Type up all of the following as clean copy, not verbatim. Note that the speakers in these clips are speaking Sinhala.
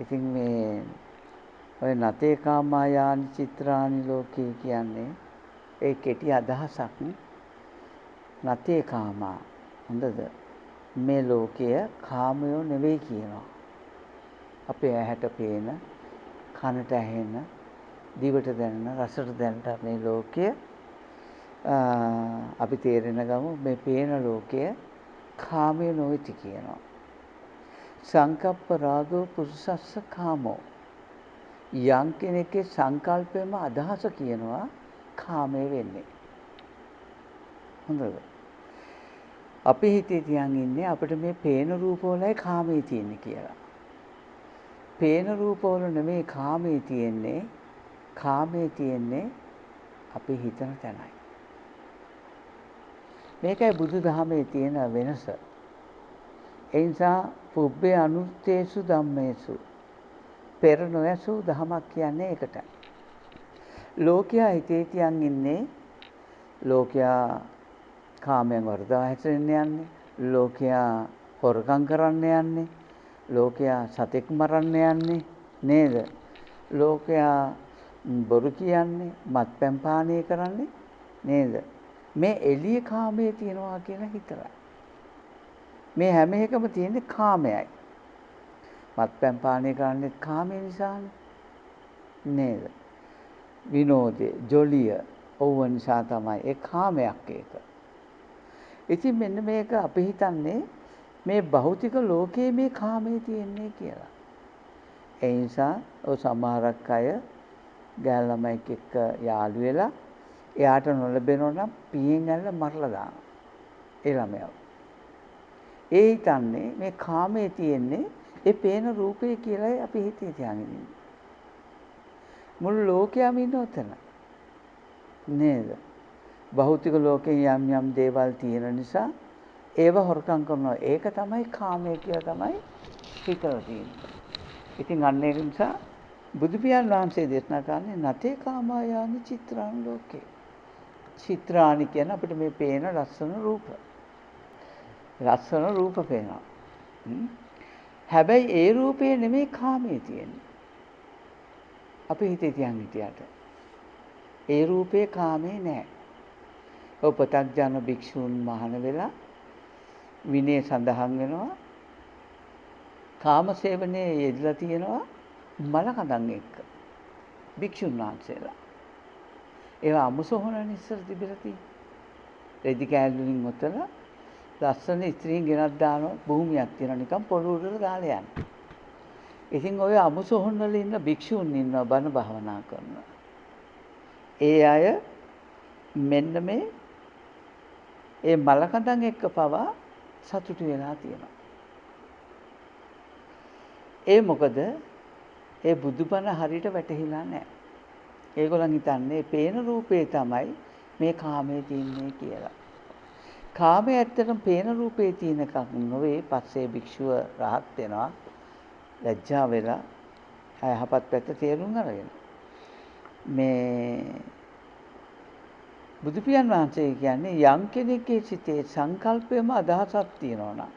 ඉතින් මේ ඔය නතේ කාමායානි චිත්‍රානි ලෝකේ කියන්නේ ඒ කෙටි අදහසක්. නතේ කාමා හොඳද? මේ ලෝකය කාමයෝ නෙවෙයි කියනවා. අපේ ඇහැට පේන, කනට ඇහෙන, දිවට දැනෙන, රසට දැනෙන මේ ලෝකය අපි තේරෙන ගමු මේ පේන ලෝකය කාමය නොවිති කියනවා. සංකප්ප රාගෝ පුරුසස්ස කාමෝ. යම් කෙනෙක්ගේ සංකල්පෙම අදහස කියනවා කාමය වෙන්නේ. හොඳද? අපි හිතේ තියන් ඉන්නේ අපිට මේ පේන රූපවලයි කාමයේ තියෙන්නේ කියලා. පේන රූපවල නෙමෙයි කාමයේ තියෙන්නේ. කාමයේ තියෙන්නේ අපි හිතන තැනයි. මේකයි බුදුදහමේ තියෙන වෙනස. ඒ නිසා පුබ්බේ අනුත්තේසු ධම්මේසු පෙර නොයසූ දහමක් කියන්නේ ඒකටයි. ලෝකයා හිතේ තියන් ඉන්නේ ලෝකයා කාමයෙන් වර්ධව හැසිරෙන්න යන්නේ. ලෝකයා හොරකම් කරන්න යන්නේ. ලෝකයා සතෙක් මරන්න යන්නේ නේද? ලෝකයා බොරු කියන්නේ, මත්පැන් පානය කරන්නේ නේද? මේ එළිය කාමයේ තියනවා කියන හිතලා. මේ හැම එකම තියෙන්නේ කාමයයි. මත්පැන් පානය කරන්නේ කාමය නිසානේ නේද? විනෝදේ, ජොලිය ඕව නිසා තමයි. ඒ කාමයක් ඒක. ඉතින් මෙන්න මේක අපි හිතන්නේ මේ භෞතික ලෝකයේ මේ කාමයේ තියෙන්නේ කියලා. ඒ නිසා ඔය සමහරක් අය ගෑල් ළමයික් එක්ක යාළු වෙලා එයාට නොලැබෙනවා නම් පියෙන් ඇල්ල මරලා දානවා. ඒ ළමයාව. ඒ හිතන්නේ මේ කාමයේ තියෙන්නේ ඒ පේන රූපේ කියලායි අපි හිතේ තියාගෙන ඉන්නේ. මුළු ලෝකයම ඉන්න උතන. නේද? භෞතික ලෝකේ යම් යම් දේවල් තියෙන නිසා ඒව හොරකම් කරනවා. ඒක තමයි කාමය කියලා තමයි හිතලා තියෙන්නේ. ඉතින් අන්න ඒක නිසා බුදු පියාණන් වහන්සේ දේශනා කරන්නේ නතේ කාමායානි චිත්‍රාන් ලෝකේ. චිත්‍රානි කියන අපිට මේ පේන ලස්සන රූප. ලස්සන රූප පේනවා. හැබැයි ඒ රූපේ නෙමෙයි කාමයේ තියෙන්නේ. අපි හිතේ තියන් හිටියට. ඒ රූපේ කාමේ නෑ. ඔය පතග්ජන භික්ෂූන් මහාන වෙලා විනය සඳහන් වෙනවා කාමසේවනයේ යෙදලා තියෙනවා මලකඳන් එක්ක භික්ෂුන් වහන්සේලා. ඒවා අමුසොහොනනේ ඉස්සර තිබිලා තියෙන්නේ. රෙදි කෑල්ල වලින් ඔතලා ලස්සන ස්ත්‍රීන් ගෙනත් දානවා භූමියක් තියෙනවා නිකන් පොළොව උඩට දාලා යන්නේ. ඉතින් ඔය අමුසොහොන් වල ඉන්න භික්ෂුන් ඉන්නවා බණ භාවනා කරනවා. ඒ අය මෙන්න මේ මලකඳන් එක්ක පවා සතුටු වෙලා තියෙනවා. ඒ මොකද ඒ බුදුබණ හරියට වැටහිලා නැහැ. ඒගොල්ලන් හිතන්නේ පේන රූපේ තමයි මේ කාමයේ තියන්නේ කියලා. කාමයේ ඇත්තටම පේන රූපේ තියෙන එකක් නෙවෙයි. පස්සේ භික්ෂුව රහත් වෙනවා. ලැජ්ජා වෙලා යහපත් පැත්ත තේරුම් අරගෙන. මේ බුදු පියාණන් වහන්සේ කියන්නේ යම් කෙනෙක්ගේ සිතේ සංකල්පයම අදහසක් තියෙනවා නම්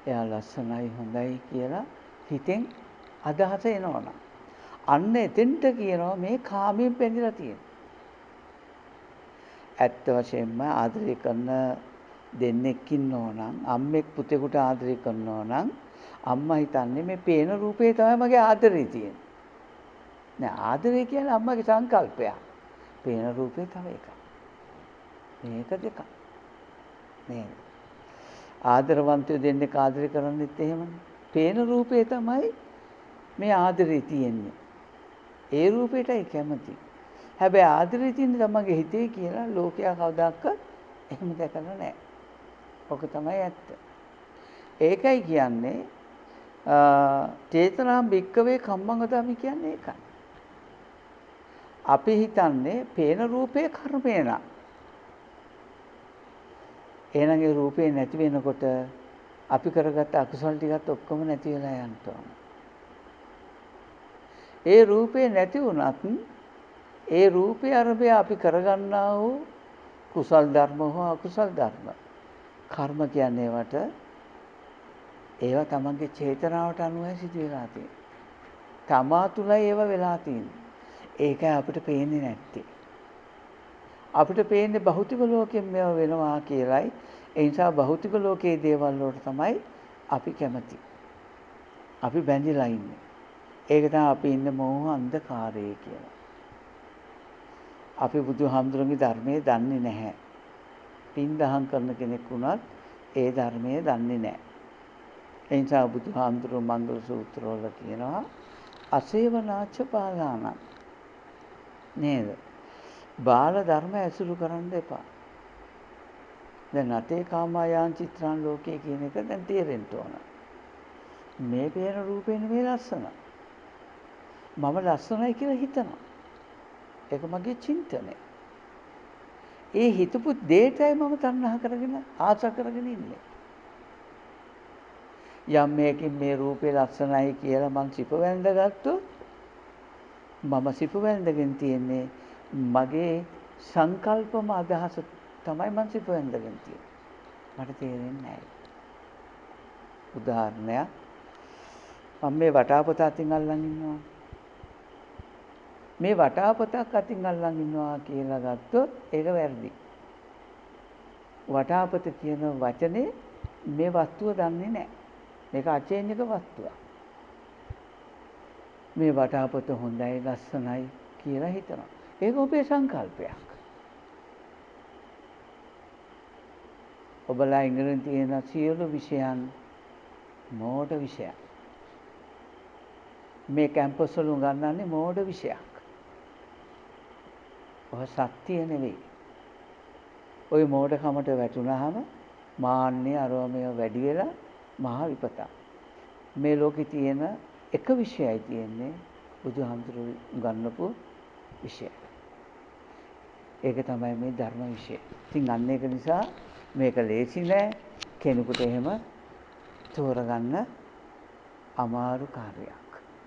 එයා ලස්සනයි හොඳයි කියලා හිතෙන් අදහස එනවනම් අන්න එතෙන්ට කියනවා මේ කාමයෙන් බැඳලා තියෙනවා. ඇත්ත වශයෙන්ම ආදරය කරන දෙන්නෙක් ඉන්නවා නම් අම්මෙක් පුතෙකුට ආදරය කරනවා නම් අම්මා හිතන්නේ මේ පේන රූපේ තමයි මගේ ආදරේ තියෙන්නේ. නෑ ආදරය කියන්නේ අම්මගේ සංකල්පයක්. පේන රූපේ තව එකක්. මේක දෙකක්. නේද? ආදරවන්තයෝ දෙන්නෙක් ආදරය කරන්නෙත් එහෙමනේ. පේන රූපේ තමයි මේ ආදරේ තියෙන්නේ. ඒ රූපේටයි කැමති. හැබැයි ආදරේ තියෙන්නේ තමන්ගේ හිතේ කියලා ලෝකයා කවදාවත් එහෙම දැකලා නැහැ. ඔක තමයි ඇත්ත. ඒකයි කියන්නේ චේතනා භික්කවේ කම්මං වදාමි කියන්නේ ඒකයි. අපි හිතන්නේ පේන රූපේ කර්මය නා. එහෙනම් ඒ රූපේ නැති වෙනකොට අපි කරගත්ත අකුසල් ටිකත් ඔක්කොම නැති වෙලා යන්න ඕන. ඒ රූපේ නැති වුණත් ඒ රූපේ අරබය අපි කරගන්නා වූ කුසල් ධර්ම හෝ අකුසල් ධර්ම කර්ම කියන්නේ ඒවා තමන්ගේ චේතනාවට අනුවයි සිදු වෙලා තියෙන්නේ. තමා තුලයි ඒව වෙලා තියෙන්නේ. ඒකයි අපිට පේන්නේ නැත්තේ. අපිට පේන්නේ භෞතික ලෝකයෙන් මේවා වෙනවා කියලයි. ඒ නිසා භෞතික ලෝකයේ දේවල් වලට තමයි අපි කැමති. අපි බැඳිලා ඉන්නේ. ඒක තමයි අපි ඉන්නේ මෝහ අන්ධකාරයේ කියලා. අපි බුදුහාමුදුරන්ගේ ධර්මයේ දන්නේ නැහැ. පින් දහම් කරන කෙනෙක් වුණත් ඒ ධර්මයේ දන්නේ නැහැ. ඒ නිසා බුදුහාමුදුරුවෝ මංගල සූත්‍රවල කියනවා අසේවනාච බාලාණන් නේද? බාල ධර්ම ඇසුරු කරන්න එපා. දැන් අතේ කාමයන් චිත්‍රාන් ලෝකයේ කියන එක දැන් තේරෙන්න ඕන. මේ පේන රූපේ නෙමෙයි ලස්සන. මම ලස්සනයි කියලා හිතනවා. ඒක මගේ චින්තනය. ඒ හිතපු දෙයටයි මම තණ්හා කරගෙන ආස කරගෙන ඉන්නේ. යම් මේකින් මේ රූපේ ලස්සනයි කියලා මං සිප වැඳගත්තොත් මම සිප වැඳගෙන තියෙන්නේ මගේ සංකල්පම අදහස තමයි මං සිප වැඳගෙන තියෙන්නේ. මට තේරෙන්නේ නැහැ. උදාහරණයක් මම මේ වටාපත අතින් අල්ලන් ඉන්නවා. මේ වටාපතක් අතින් අල්ලන් ඉන්නවා කියලා ගත්තොත් ඒක වැරදි. වටාපත කියන වචනේ මේ වස්තුව දන්නේ නැහැ. මේක අචේන්ජක වස්තුවක්. මේ වටාපත හොඳයි ලස්සනයි කියලා හිතනවා. ඒක ඔබේ සංකල්පයක්. ඔබලා ඉගෙන තියෙන සියලු විෂයන් මෝඩ විෂයන්. මේ කැම්පස් වල උගන්වන්නේ මෝඩ විෂයක්. ඔය සත්‍ය නෙවෙයි. ওই මෝඩකමට වැටුනහම මාන්නේ අරෝමය වැඩි වෙලා මහා විපතක්. මේ ලෝකේ තියෙන එක විෂයයි තියෙන්නේ බුදුහාමුදුරුවෝ උගන්වපු විෂය. ඒක තමයි මේ ධර්ම විෂය. ඉතින් අන්න ඒක නිසා මේක ලේසි නෑ කෙනෙකුට එහෙම තෝරගන්න අමාරු කාර්යයක්.